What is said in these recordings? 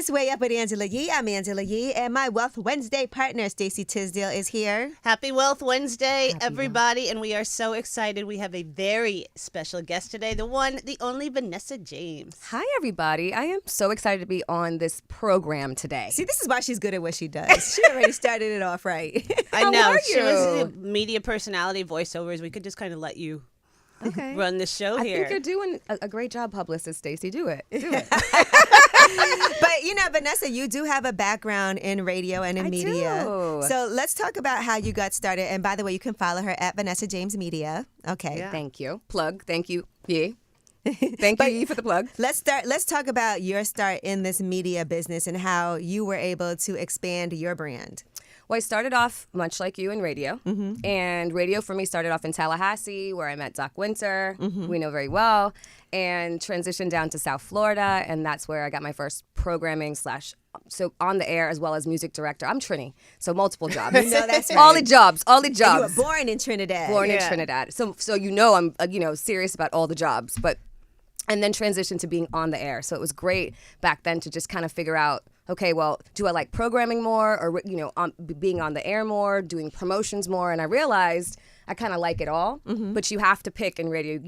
It's Way Up with Angela Yee. I'm Angela Yee, and my Wealth Wednesday partner, Stacey Tisdale, is here. Happy Wealth Wednesday, everybody, and we are so excited. We have a very special guest today, the one, the only Vanessa James. Hi, everybody. I am so excited to be on this program today. See, this is why she's good at what she does. She already started it off right. I know. How are She was you? a media personality, voiceovers. We could just kind of let you Okay. run the show I here. think you're doing a great job, publicist Stacey. Do it. Do it. But, you know, Vanessa, you do have a background in radio and in I media. do. So let's talk about how you got started. And by the way, you can follow her at Vanessa James Media. Okay. Yeah. Thank you. Plug. Thank you. Yeah. Thank you Yee, for the plug. Let's talk about your start in this media business and how you were able to expand your brand. Well, I started off much like you in radio. And radio for me started off in Tallahassee, where I met Doc Winter, we know very well, and transitioned down to South Florida. And that's where I got my first programming / so on the air as well as music director. I'm Trini, so multiple jobs. You know that's right. All the jobs. And you were born in Trinidad. Born in Yeah. Trinidad. So you know I'm serious about all the jobs, and then transitioned to being on the air. So it was great back then to just kind of figure out, okay, well, do I like programming more or, being on the air more, doing promotions more? And I realized I kind of like it all, but you have to pick in radio,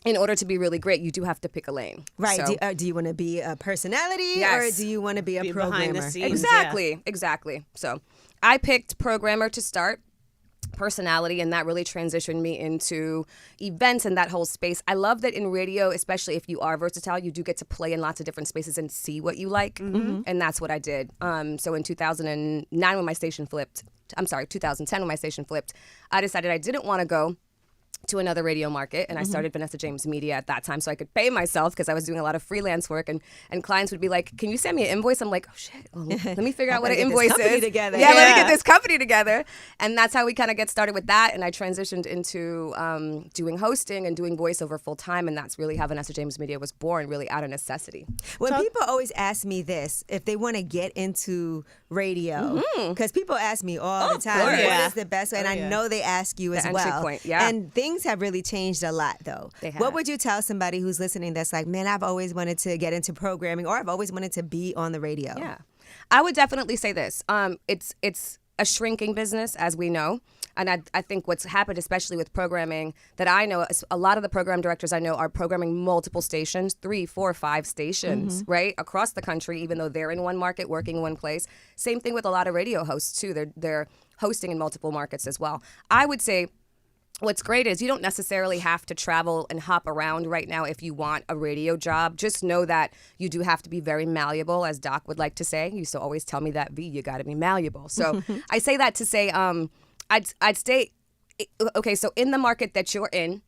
in order to be really great, you do have to pick a lane. Right. So, Do you want to be a personality Yes. or do you want to be a Be programmer? behind the scenes. exactly. So I picked programmer to start, personality, and that really transitioned me into events and that whole space. I love that in radio, especially if you are versatile, you do get to play in lots of different spaces and see what you like, and that's what I did. So in 2009 when my station flipped, 2010 when my station flipped, I decided I didn't want to go to another radio market, and I started Vanessa James Media at that time so I could pay myself because I was doing a lot of freelance work, and clients would be like, can you send me an invoice? I'm like, oh shit, well, let me figure out what an Get this invoice company is. together. Yeah, let me Yeah. get this company together. And that's how we kind of get started with that, and I transitioned into doing hosting and doing voiceover full time, and that's really how Vanessa James Media was born, really out of necessity. When people always ask me this, if they want to get into radio, because people ask me all the time, course. what Yeah. is the best way? And I yeah. know they ask you as entry well. point, yeah. And things have really changed a lot, though. They have. What would you tell somebody who's listening that's like, man, I've always wanted to get into programming or I've always wanted to be on the radio? Yeah, I would definitely say this. It's a shrinking business, as we know. And I think what's happened, especially with programming, that I know, a lot of the program directors I know are programming multiple stations, 3, 4, 5 stations, right, across the country, even though they're in one market, working in one place. Same thing with a lot of radio hosts, too. They're hosting in multiple markets as well. I would say what's great is you don't necessarily have to travel and hop around right now if you want a radio job. Just know that you do have to be very malleable, as Doc would like to say. He used to always tell me that, V, you got to be malleable. So I say that to say I'd stay, okay, so in the market that you're in,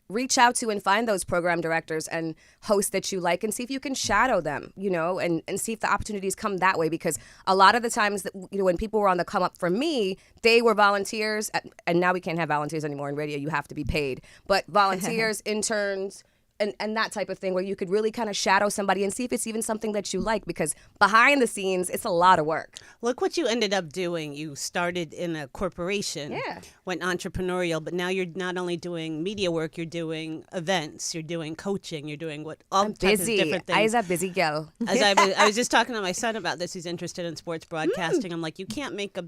reach out to and find those program directors and hosts that you like and see if you can shadow them, and see if the opportunities come that way. Because a lot of the times that, when people were on the come up for me, they were volunteers, and now we can't have volunteers anymore in radio. You have to be paid. But volunteers, interns, and that type of thing where you could really kind of shadow somebody and see if it's even something that you like, because behind the scenes, it's a lot of work. Look what you ended up doing. You started in a corporation, went entrepreneurial, but now you're not only doing media work, you're doing events, you're doing coaching, you're doing all types of different things. I'm a busy girl. As I was just talking to my son about this. He's interested in sports broadcasting. I'm like, you can't make a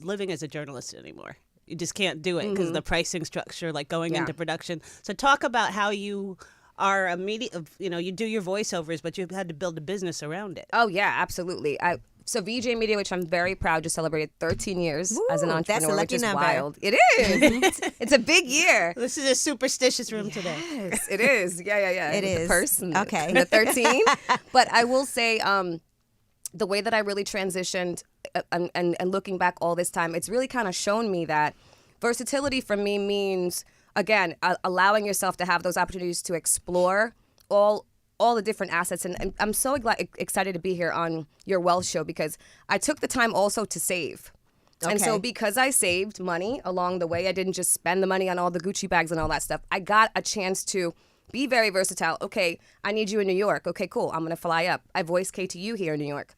living as a journalist anymore. You just can't do it because of the pricing structure, like going into production. So talk about how you are a media, you do your voiceovers, but you've had to build a business around it. Oh, yeah, absolutely. So VJ Media, which I'm very proud, just celebrated 13 years as an Woo, entrepreneur, that's a lucky which is number. wild. It is. It's a big year. This is a superstitious room today. Yes, it is. Yeah. It With is. The person. Okay. And the 13. But I will say the way that I really transitioned and looking back all this time, it's really kind of shown me that versatility for me means, again, allowing yourself to have those opportunities to explore all the different assets. And I'm so excited to be here on your wealth show because I took the time also to save. Okay. And so because I saved money along the way, I didn't just spend the money on all the Gucci bags and all that stuff. I got a chance to be very versatile. Okay, I need you in New York. Okay, cool. I'm going to fly up. I voiced KTU here in New York.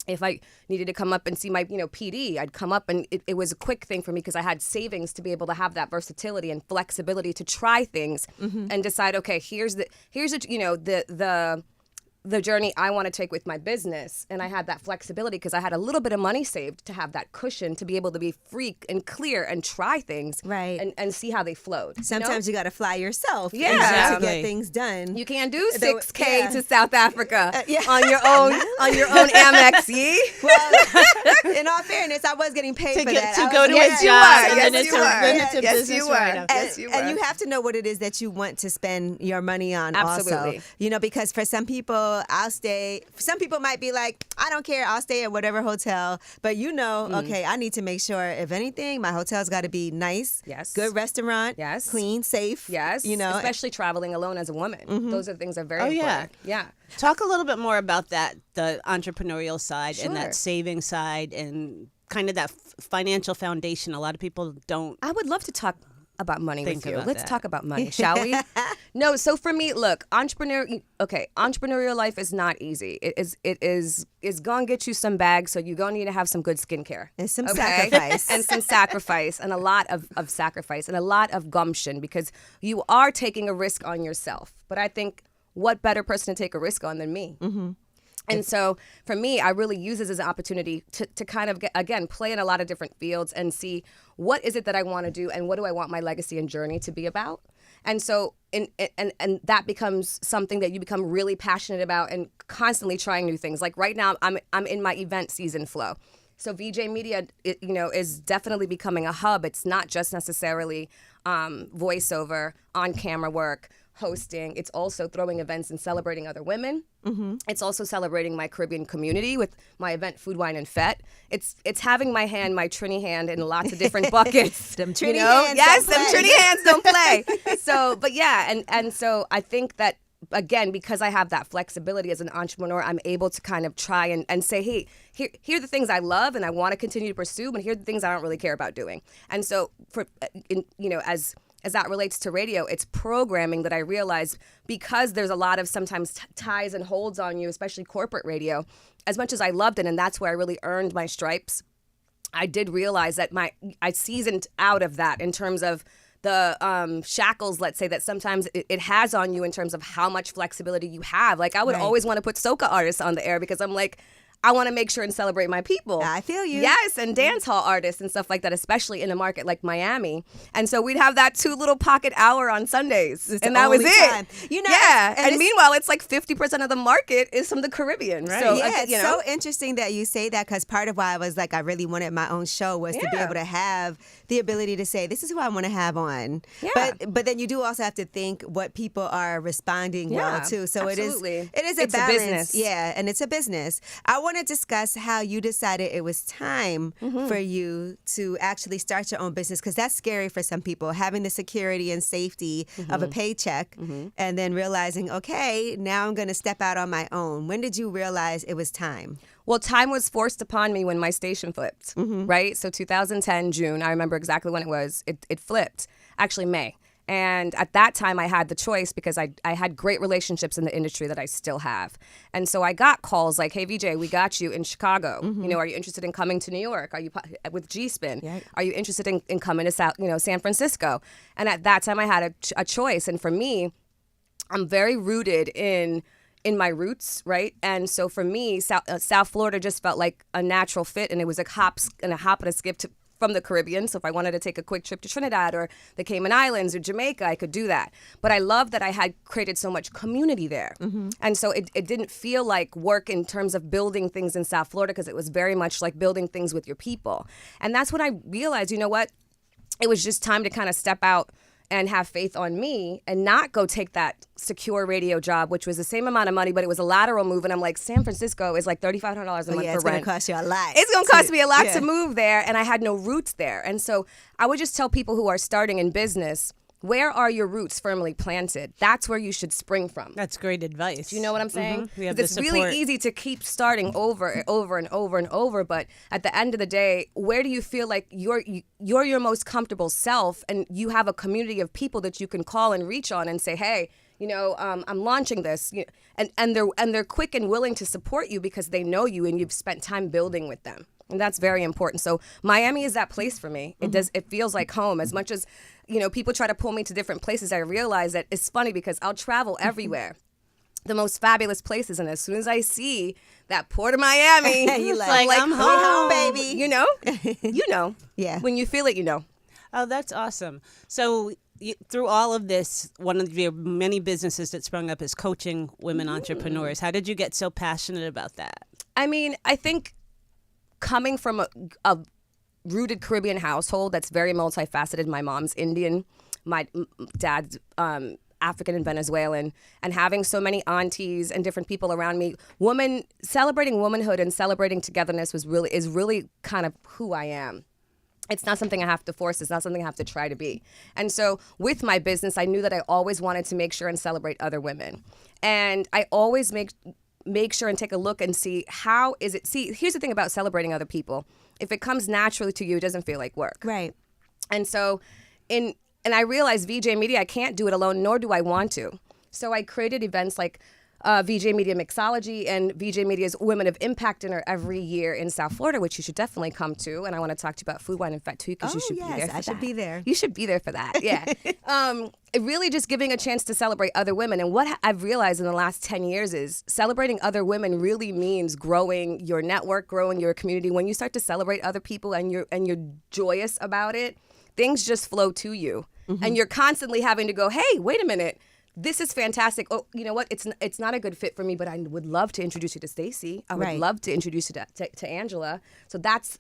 If I needed to come up and see my, PD, I'd come up, and it was a quick thing for me because I had savings to be able to have that versatility and flexibility to try things and decide, okay, here's the journey I want to take with my business. And I had that flexibility because I had a little bit of money saved to have that cushion to be able to be free and clear and try things and see how they flowed. Sometimes you got to fly yourself to get things done. You can't do 6K to South Africa on your own Amex, Yee. Well, in all fairness, I was getting paid for that. To go to a job. Yes, you were. And you have to know what it is that you want to spend your money on. Absolutely. Also, because for some people, I'll stay. Some people might be like, I don't care. I'll stay at whatever hotel. But okay, I need to make sure, if anything, my hotel's got to be nice. Yes. Good restaurant. Yes. Clean, safe. Yes. Especially traveling alone as a woman. Those are things that are very important. Yeah. Talk a little bit more about that, the entrepreneurial side and that saving side and kind of that financial foundation. A lot of people don't. I would love to talk about money with you. Let's that. talk about money, shall we? No, so for me, look, entrepreneurial life is not easy. It is gonna get you some bags, so you're gonna need to have some good skincare. And some sacrifice. And some sacrifice, and a lot of sacrifice, and a lot of gumption, because you are taking a risk on yourself. But I think, what better person to take a risk on than me? Mm-hmm. And so for me, I really use this as an opportunity to kind of, play in a lot of different fields and see what is it that I want to do and what do I want my legacy and journey to be about. And so and that becomes something that you become really passionate about and constantly trying new things. Like right now, I'm in my event season flow. So VJ Media, is definitely becoming a hub. It's not just necessarily voiceover, on-camera work, hosting. It's also throwing events and celebrating other women. Mm-hmm. It's also celebrating my Caribbean community with my event Food, Wine, and Fete. It's having my Trini hand in lots of different buckets. Them Trini hands yes, don't them play. Trini hands don't play. So, but yeah, and so I think that, again, because I have that flexibility as an entrepreneur, I'm able to kind of try and say, hey, here are the things I love and I want to continue to pursue, but here are the things I don't really care about doing. And so, as that relates to radio, it's programming that I realize, because there's a lot of sometimes ties and holds on you, especially corporate radio. As much as I loved it, and that's where I really earned my stripes, I did realize that I seasoned out of that in terms of the shackles, let's say, that sometimes it has on you in terms of how much flexibility you have. Like, I would always want to put soca artists on the air because I'm like, I want to make sure and celebrate my people. I feel you. Yes, and dance hall artists and stuff like that, especially in a market like Miami. And so we'd have that 2 little pocket hour on Sundays. And that was it. Time. And meanwhile, it's like 50% of the market is from the Caribbean. Right. So, it's so interesting that you say that, because part of why I was like, I really wanted my own show was to be able to have the ability to say, this is who I want to have on. Yeah. But then you do also have to think what people are responding well to. So absolutely. it is a It's a balance. business. Yeah, and it's a business. I want to discuss how you decided it was time for you to actually start your own business, because that's scary for some people, having the security and safety of a paycheck and then realizing, okay, now I'm going to step out on my own. When did you realize it was time? Well, time was forced upon me when my station flipped, right? So 2010, June, I remember exactly when it was. It flipped, actually May. And at that time, I had the choice because I had great relationships in the industry that I still have. And so I got calls like, hey, VJ, we got you in Chicago. Are you interested in coming to New York? Are you with G-Spin? Yeah. Are you interested in coming to San Francisco? And at that time, I had a choice. And for me, I'm very rooted in my roots, right? And so for me, South Florida just felt like a natural fit, and it was a hop and a skip from the Caribbean. So if I wanted to take a quick trip to Trinidad or the Cayman Islands or Jamaica, I could do that. But I love that I had created so much community there. And so it didn't feel like work in terms of building things in South Florida, because it was very much like building things with your people. And that's when I realized, you know what? It was just time to kind of step out and have faith on me and not go take that secure radio job, which was the same amount of money, but it was a lateral move. And I'm like, San Francisco is like $3,500 a month for rent. It's going to cost you a lot. It's going to cost me a lot to move there. And I had no roots there. And so I would just tell people who are starting in business, where are your roots firmly planted? That's where you should spring from. That's great advice. Do you know what I'm saying? We have it's really easy to keep starting over and over and over. But at the end of the day, where do you feel like you're your most comfortable self, and you have a community of people that you can call and reach on and say, hey, I'm launching this, and they're quick and willing to support you because they know you and you've spent time building with them. And that's very important. So Miami is that place for me. It feels like home. As much as, people try to pull me to different places, I realize that it's funny because I'll travel everywhere. the most fabulous places. And as soon as I see that Port of Miami, you like, I'm home, baby. you know. Yeah. When you feel it, you know. Oh, that's awesome. So through all of this, one of your many businesses that sprung up is coaching women entrepreneurs. How did you get so passionate about that? I mean, I think coming from a rooted Caribbean household that's very multifaceted. My mom's Indian, my dad's African and Venezuelan, and having so many aunties and different people around me, celebrating womanhood and celebrating togetherness is really kind of who I am. It's not something I have to force. It's not something I have to try to be. And so with my business, I knew that I always wanted to make sure and celebrate other women. And I always make sure and take a look and see how is it. See, here's the thing about celebrating other people. If it comes naturally to you, it doesn't feel like work. Right. And so and I realized VJ Media, I can't do it alone, nor do I want to. So I created events like VJ Media Mixology and VJ Media's Women of Impact Dinner every year in South Florida, which you should definitely come to. And I want to talk to you about food, wine, and fat too, because you should be there for that. I should be there. You should be there for that, yeah. Really just giving a chance to celebrate other women. And what I've realized in the last 10 years is celebrating other women really means growing your network, growing your community. When you start to celebrate other people and you're joyous about it, things just flow to you. And you're constantly having to go, hey, wait a minute. This is fantastic. Oh, you know what? It's not a good fit for me, but I would love to introduce you to Stacy. I would love to introduce you to Angela. So that's,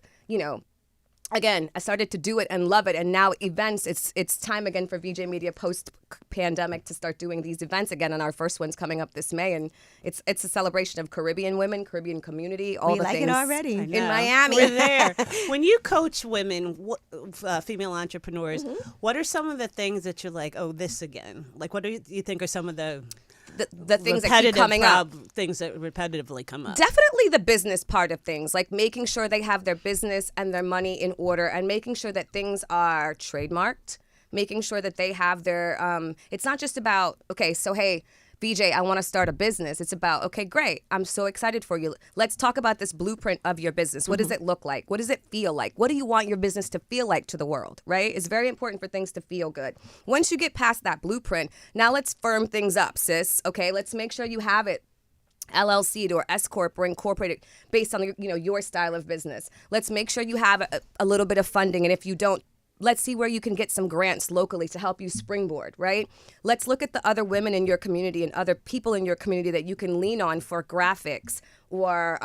again, I started to do it and love it. And now events, it's time again for VJ Media post-pandemic to start doing these events again. And our first one's coming up this May. And it's a celebration of Caribbean women, Caribbean community, all we the like things. it already. In Miami. We're there. When you coach women, female entrepreneurs, what are some of the things that you're like, oh, this again? Like, what do you think are some of the things that keep coming up? Things that repetitively come up. Definitely the business part of things, like making sure they have their business and their money in order and making sure that things are trademarked, making sure that they have their, it's not just about, okay, so hey, VJ, I want to start a business. It's about, okay, great. I'm so excited for you. Let's talk about this blueprint of your business. What does it look like? What does it feel like? What do you want your business to feel like to the world, right? It's very important for things to feel good. Once you get past that blueprint, now let's firm things up, sis. Okay, let's make sure you have it LLC'd or S Corp or incorporated based on your style of business. Let's make sure you have a little bit of funding, and if you don't, let's see where you can get some grants locally to help you springboard, right? Let's look at the other women in your community and other people in your community that you can lean on for graphics or,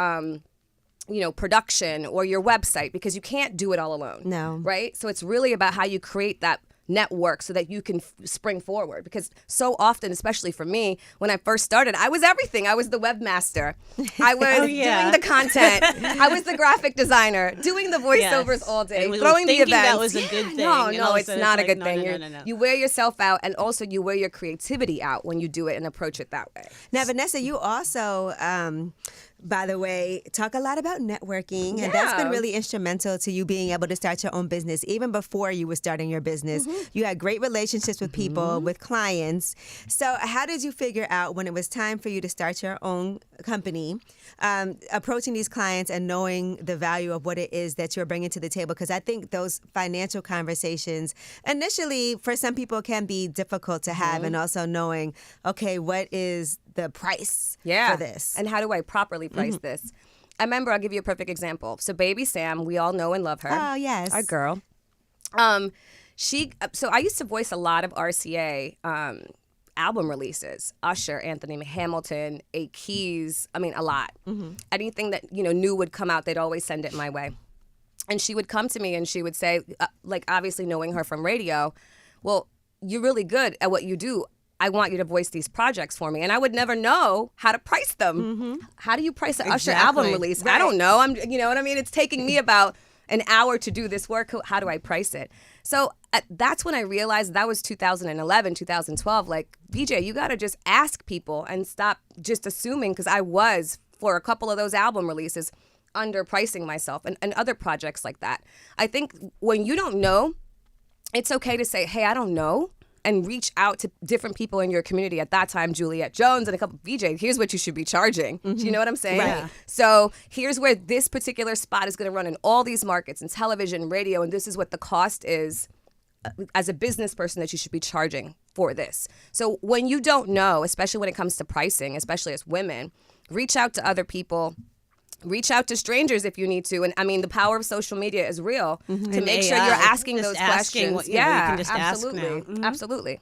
production or your website, because you can't do it all alone. No. Right? So it's really about how you create that network so that you can spring forward, because so often, especially for me, when I first started, I was everything. I was the webmaster. I was doing the content. I was the graphic designer, doing the voiceovers all day, throwing the events. That was a good thing. No, it's not a good thing. No. You wear yourself out, and also you wear your creativity out when you do it and approach it that way. Now, Vanessa, you also, by the way, talk a lot about networking, and that's been really instrumental to you being able to start your own business. Even before you were starting your business, you had great relationships with people, with clients. So how did you figure out when it was time for you to start your own company, approaching these clients and knowing the value of what it is that you're bringing to the table? Because I think those financial conversations initially for some people can be difficult to have, and also knowing, okay, what is the price for this? And how do I properly price this? I remember, I'll give you a perfect example. So baby Sam, we all know and love her. Oh, yes. Our girl. So I used to voice a lot of RCA album releases. Usher, Anthony Hamilton, A Keys, a lot. Anything that, new would come out, they'd always send it my way. And she would come to me and she would say, obviously knowing her from radio, well, you're really good at what you do. I want you to voice these projects for me. And I would never know how to price them. How do you price an Usher album release? Right. I don't know. You know what I mean? It's taking me about an hour to do this work. How do I price it? So that's when I realized, that was 2011, 2012, like, VJ, you got to just ask people and stop just assuming, because I was, for a couple of those album releases, underpricing myself and other projects like that. I think when you don't know, it's okay to say, hey, I don't know, and reach out to different people in your community. At that time, Juliette Jones and a couple of VJ, here's what you should be charging. Do you know what I'm saying? Right. So here's where this particular spot is going to run in all these markets, in television, radio, and this is what the cost is as a business person that you should be charging for this. So when you don't know, especially when it comes to pricing, especially as women, reach out to other people. Reach out to strangers if you need to. And I mean, the power of social media is real to And make sure AI, you're asking just those asking questions. you can just absolutely. ask now. Absolutely.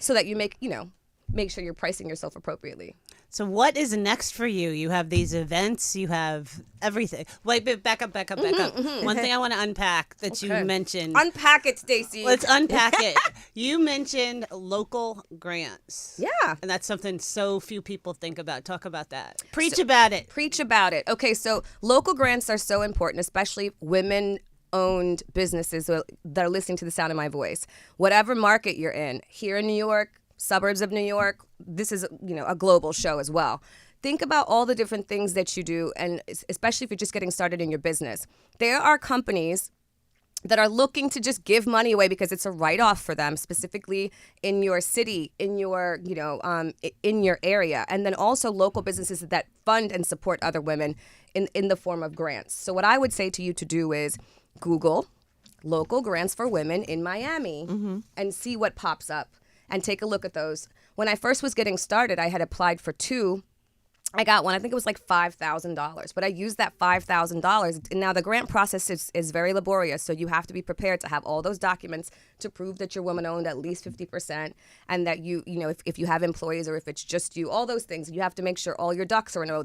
So that you make sure you're pricing yourself appropriately. So what is next for you? You have these events, you have everything. Wait, but back up. One thing I want to unpack that you mentioned. Unpack it, Stacey. Let's unpack it. You mentioned local grants. Yeah. And that's something so few people think about. Talk about that. Preach about it. Preach about it. Okay, so local grants are so important, especially women-owned businesses that are listening to the sound of my voice. Whatever market you're in, here in New York, suburbs of New York, this is a global show as well. Think about all the different things that you do, and especially if you're just getting started in your business. There are companies that are looking to just give money away because it's a write-off for them, specifically in your city, in your in your area, and then also local businesses that fund and support other women in the form of grants. So what I would say to you to do is Google local grants for women in Miami and see what pops up and take a look at those. When I first was getting started, I had applied for 2. I got one. I think it was like $5,000, but I used that $5,000. And now the grant process is very laborious, so you have to be prepared to have all those documents to prove that you're woman-owned at least 50%, and that if you have employees or if it's just you, all those things. You have to make sure all your ducks are in a row.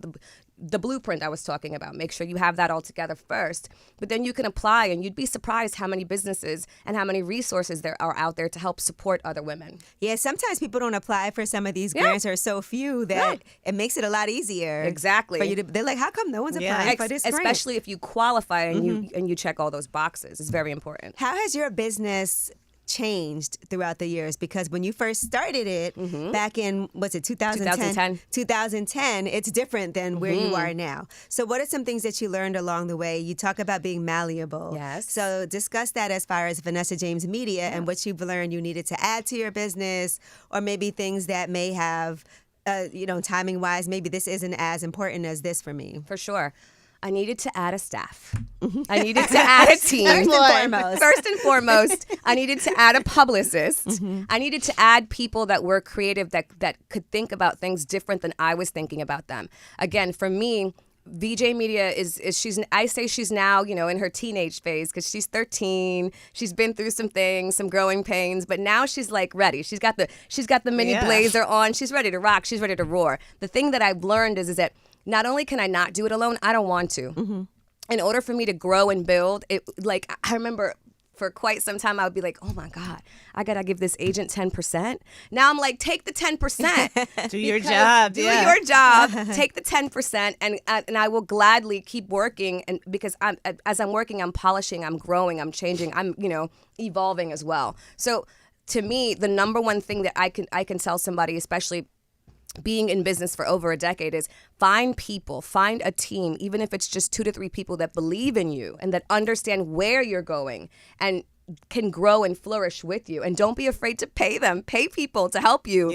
The blueprint I was talking about, make sure you have that all together first. But then you can apply, and you'd be surprised how many businesses and how many resources there are out there to help support other women. Yeah, sometimes people don't apply for some of these grants, or so few that it makes it a lot easier. Exactly. For you to, they're like, how come no one's applying for this grant? Especially if you qualify and you check all those boxes. It's very important. How has your business changed throughout the years? Because when you first started it back in, was it 2010? 2010, it's different than where you are now. So what are some things that you learned along the way? You talk about being malleable. Yes. So discuss that as far as Vanessa James Media and what you've learned you needed to add to your business, or maybe things that may have, timing wise, maybe this isn't as important as this for me. For sure. I needed to add a staff. I needed to add a team. First and foremost, I needed to add a publicist. I needed to add people that were creative, that could think about things different than I was thinking about them. Again, for me, VJ Media I say she's now, in her teenage phase, because she's 13. She's been through some things, some growing pains, but now she's like ready. She's got the mini blazer on. She's ready to rock. She's ready to roar. The thing that I've learned is that not only can I not do it alone, I don't want to. In order for me to grow and build, I remember for quite some time I would be like, oh my God, I gotta give this agent 10%. Now I'm like, take the 10%. Do your job. Do your job. Take the 10%, and I will gladly keep working. And because as I'm working, I'm polishing, I'm growing, I'm changing, I'm evolving as well. So to me, the number one thing that I can tell somebody, especially being in business for over a decade, is find a team, even if it's just 2 to 3 people that believe in you and that understand where you're going and can grow and flourish with you. And don't be afraid to pay people to help you,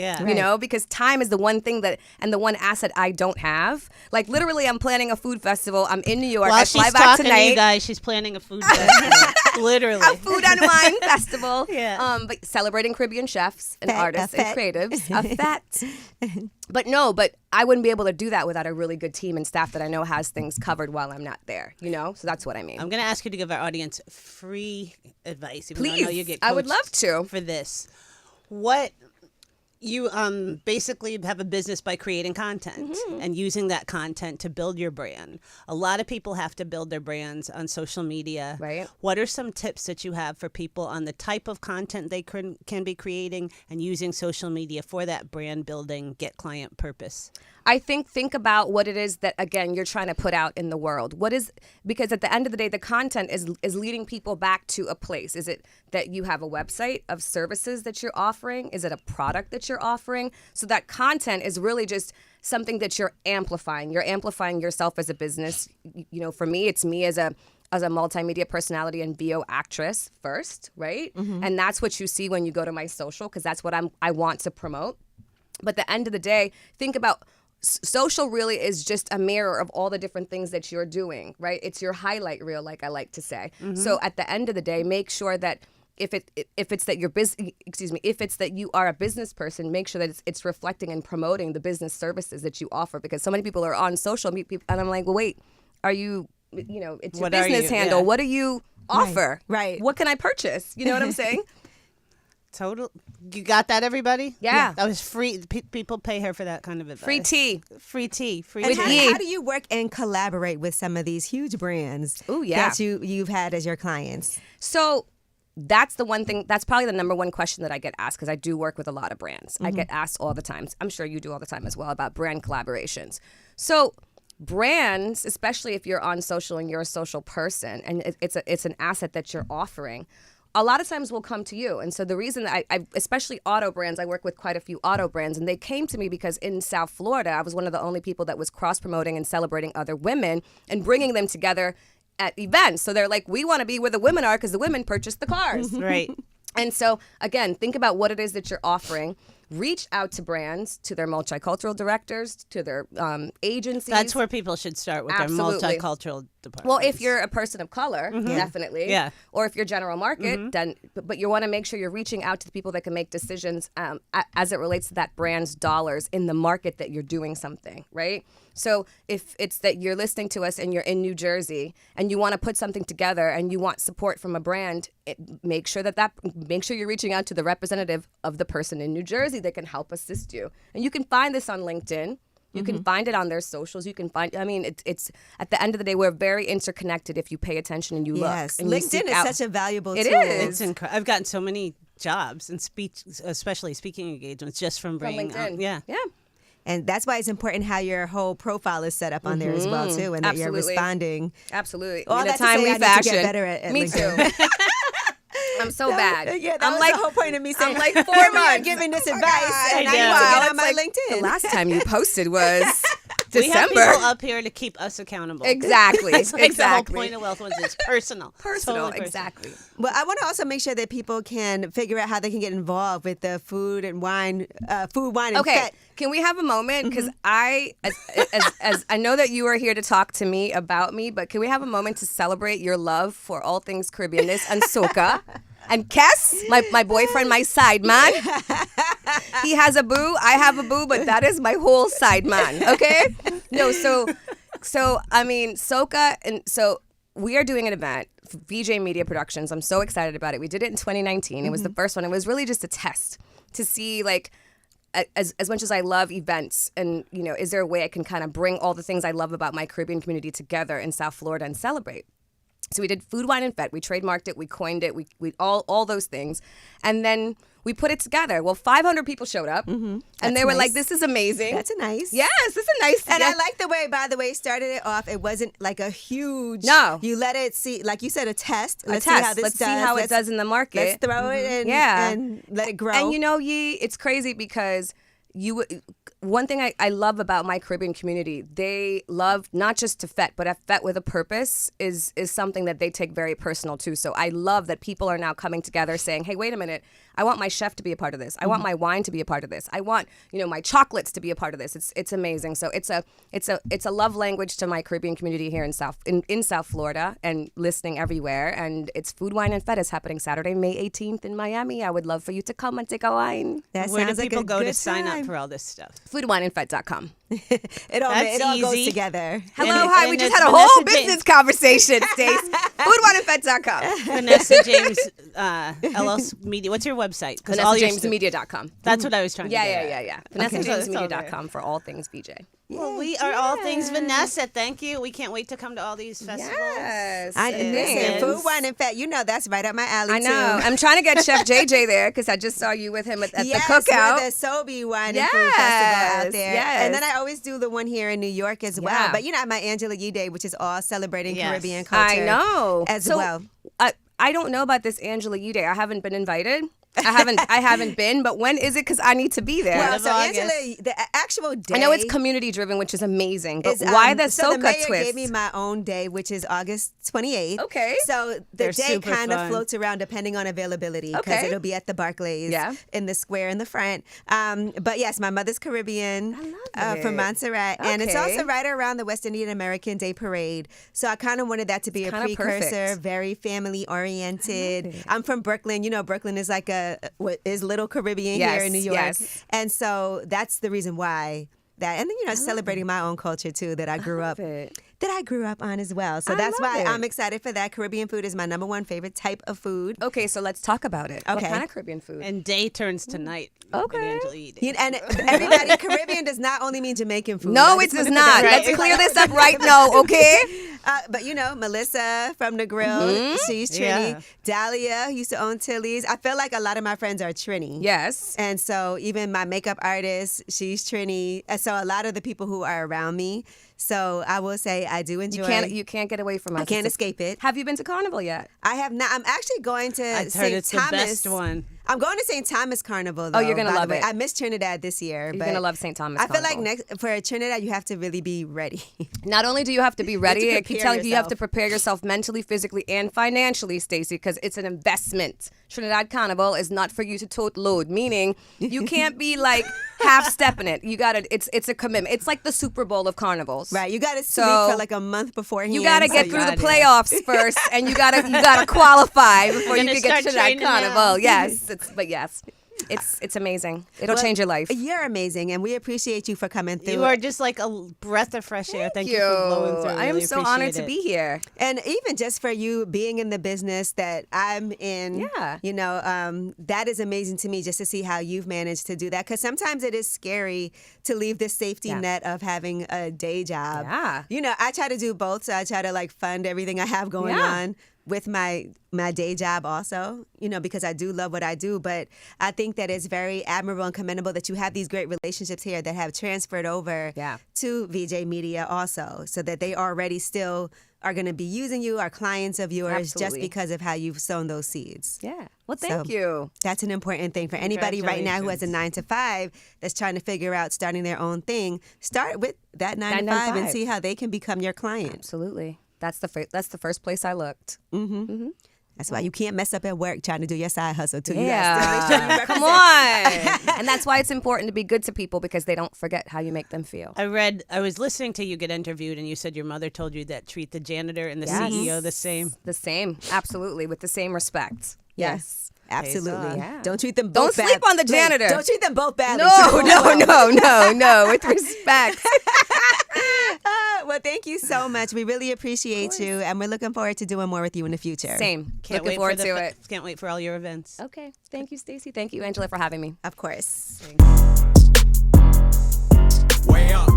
because time is the one thing and the one asset I don't have. Like literally, I'm planning a food festival. I'm in New York. While I fly she's back talking tonight. to you guys, she's planning a food festival. Literally. A food and wine festival. Yeah. But celebrating Caribbean chefs and artists and creatives. A fete. But I wouldn't be able to do that without a really good team and staff that I know has things covered while I'm not there, So that's what I mean. I'm going to ask you to give our audience free advice. Even Please. though I know you get I would love coached to. for this. What you basically have a business by creating content and using that content to build your brand. A lot of people have to build their brands on social media. Right. What are some tips that you have for people on the type of content they can be creating and using social media for that brand building, get client purpose? I think about what it is that, again, you're trying to put out in the world. Because at the end of the day, the content is leading people back to a place. Is it that you have a website of services that you're offering? Is it a product that you're offering? So that content is really just something that you're amplifying. You're amplifying yourself as a business. For me, it's me as a multimedia personality and VO actress first, right? And that's what you see when you go to my social, because that's what I want to promote. But at the end of the day, think about social really is just a mirror of all the different things that you're doing, right? It's your highlight reel, like I like to say. So at the end of the day, make sure that if it's that if it's that you are a business person, make sure that it's reflecting and promoting the business services that you offer, because so many people are on social media and I'm like, well, wait, are you, it's your business handle. Yeah. What do you offer? Right. What can I purchase? You know what I'm saying? Total. You got that, everybody? Yeah. That was free. People pay her for that kind of advice. Free tea. Free tea. Free and tea. How do you work and collaborate with some of these huge brands that you've had as your clients? So that's the one thing, that's probably the number one question that I get asked, because I do work with a lot of brands. I get asked all the time. I'm sure you do all the time as well, about brand collaborations. So brands, especially if you're on social and you're a social person and it's an asset that you're offering, a lot of times will come to you. And so the reason that I especially auto brands, I work with quite a few auto brands, and they came to me because in South Florida, I was one of the only people that was cross-promoting and celebrating other women and bringing them together at events. So they're like, we want to be where the women are because the women purchased the cars. Right. And so, again, think about what it is that you're offering. Reach out to brands, to their multicultural directors, to their agencies. That's where people should start with their multicultural departments. Well, if you're a person of color, definitely. Yeah. Or if you're general market, then, but you want to make sure you're reaching out to the people that can make decisions as it relates to that brand's dollars in the market that you're doing something, right? So if it's that you're listening to us and you're in New Jersey and you want to put something together and you want support from a brand, make sure you're reaching out to the representative of the person in New Jersey that can help assist you. And you can find this on LinkedIn. You can find it on their socials. You can find, I mean, it's at the end of the day, we're very interconnected if you pay attention and you look. And LinkedIn is such a valuable tool. It is. It's I've gotten so many jobs and speech, especially speaking engagements, just from being LinkedIn. Yeah. And that's why it's important how your whole profile is set up on there as well, too, and that you're responding. Absolutely. All in a that timely to say, I need to fashion. get better at Me LinkedIn. too. I'm so bad. Yeah, that was the whole point of me saying, I'm like 4 here we are months giving this advice, and I need to Wow, get on my it's like LinkedIn. The last time you posted was We have December. people up here to keep us accountable. Exactly. It's like exactly. the whole point of Wealth Ones is personal. Totally exactly. Well, I want to also make sure that people can figure out how they can get involved with the food, wine, and Okay, fet. can we have a moment? Because as I know that you are here to talk to me about me, but can we have a moment to celebrate your love for all things Caribbeanness and soca? And Kes, my boyfriend, my side man. He has a boo, I have a boo, but that is my whole side man, okay? No, so I mean, soca, and so we are doing an event, VJ Media Productions. I'm so excited about it. We did it in 2019. It was the first one. It was really just a test to see, like, as much as I love events and, is there a way I can kind of bring all the things I love about my Caribbean community together in South Florida and celebrate? So we did food, wine, and fet. We trademarked it. We coined it. We all those things. And then we put it together. Well, 500 people showed up. And they were like, this is amazing. That's nice. Yes, this is nice. And I like the way, by the way, started it off. It wasn't like a huge. No. You let it see, like you said, a test. Let's see how it does in the market. Let's throw it and let it grow. And Yee, it's crazy because one thing I love about my Caribbean community, they love not just to fet, but a fet with a purpose is something that they take very personal too. So I love that people are now coming together saying, hey, wait a minute, I want my chef to be a part of this. I want my wine to be a part of this. I want, my chocolates to be a part of this. It's amazing. So it's a love language to my Caribbean community here in South Florida and listening everywhere. And it's Food, Wine, and Fet is happening Saturday, May 18th in Miami. I would love for you to come and take a wine. That Where do sounds like people a go good to sign up time. for all this stuff? foodwineandfet.com. It all goes easy. together. Hello, hi. We and just it's had a whole Vanessa business conversation, Stace. Foodwineandfet.com. Vanessa James LLC Media. What's your website? VanessaJamesMedia.com. That's what I was trying to get at. Yeah. VanessaJamesMedia.com for all things VJ. Well, we are all things Vanessa. Thank you. We can't wait to come to all these festivals. Yes. Listen, Food, Wine, and Fet, that's right up my alley, I know. too. I'm trying to get Chef JJ there because I just saw you with him at the cookout. Yes, the Sobe Wine and Food Festival out there. Yes. And then I always do the one here in New York as well. But I have my Angela Yee Day, which is all celebrating Caribbean culture. I know. As well. I don't know about this Angela Yee Day. I haven't been invited. I haven't been, but when is it? Because I need to be there. Well, of so August. Angela, the actual day. I know it's community driven, which is amazing, but is, why the so the soca mayor twist? gave me my own day, which is August 28th. Okay. So the They're day super kind of fun. floats around depending on availability because Okay. it'll be at the Barclays in the square in the front. But yes, my mother's Caribbean love from it. Montserrat. And it's Okay. also right around the West Indian American Day Parade. So I kind of wanted that to be a kinda precursor, perfect. very family oriented. I'm from Brooklyn. You know, Brooklyn is like what is Little Caribbean here in New York. Yes. And so that's the reason why that, and then, you know, celebrating my own culture too that I grew up it. that I grew up on as well. So I that's love why it. I'm excited for that. Caribbean food is my number one favorite type of food. Okay, so let's talk about it. What Okay. kind of Caribbean food? And day turns tonight. Okay. And Angela eating. And everybody, Caribbean does not only mean Jamaican food. No, I it just does wanna put that not. right. Let's clear this up right now, okay? But you know, Melissa from the Grill, she's Trini. Yeah. Dahlia used to own Tilly's. I feel like a lot of my friends are Trini. Yes. And so even my makeup artist, she's Trini. And so a lot of the people who are around me. So I will say I do enjoy. You can't get away from us. I can't escape it. Have you been to Carnival yet? I have not. I'm actually going to I've heard St. it's Thomas. the best one. I'm going to St. Thomas Carnival, though. Oh, you're gonna by the love way. it. I missed Trinidad this year. You're but gonna love St. Thomas I feel like Carnival. for Trinidad, you have to really be ready. Not only do you have to be ready, I keep prepare telling you, you have to yourself. prepare yourself mentally, physically, and financially, Stacey, because it's an investment. Trinidad Carnival is not for you to tote load, meaning you can't be like half stepping it. You gotta. It's a commitment. It's like the Super Bowl of carnivals. Right. You got to sleep So, for like a month beforehand. You gotta so get you through the gotta- playoffs first, and you gotta qualify before you gonna can get to start that training carnival. now. Yes, it's amazing. It'll Well, change your life. You're amazing, and we appreciate you for coming through. You are just like a breath of fresh air. Thank you for blowing through. I am Really so honored to appreciate be here. And even just for you being in the business that I'm in, Yeah. you know, that is amazing to me just to see how you've managed to do that. Because sometimes it is scary to leave the safety Yeah. net of having a day job. Yeah. You know, I try to do both. So I try to like fund everything I have going Yeah. on with my day job also, you know, because I do love what I do. But I think that it's very admirable and commendable that you have these great relationships here that have transferred over Yeah. to VJ Media also, so that they already still are going to be using you, are clients of yours, just Absolutely. because of how you've sown those seeds. Yeah. Well, So, thank you. That's an important thing for anybody right now who has a Congratulations. 9 to 5 that's trying to figure out starting their own thing. Start with that 9 to 5 and see how they can become your client. Absolutely. That's the first place I looked. That's why you can't mess up at work trying to do your side hustle too. Yeah. Come on. And that's why it's important to be good to people because they don't forget how you make them feel. I was listening to you get interviewed, and you said your mother told you that treat the janitor and the Yes. CEO the same. The same. Absolutely. With the same respect. Yes. Absolutely. Yeah. Don't treat them Don't both bad. sleep on the Wait, janitor. Don't treat them both badly. No. With respect. Well, thank you so much. We really appreciate you, and we're looking forward to doing more with you in the future. Same. Can't Looking wait forward for to it. Can't wait for all your events. Okay. Thank you, Stacey. Thank you, Angela, for having me. Of course. Way up.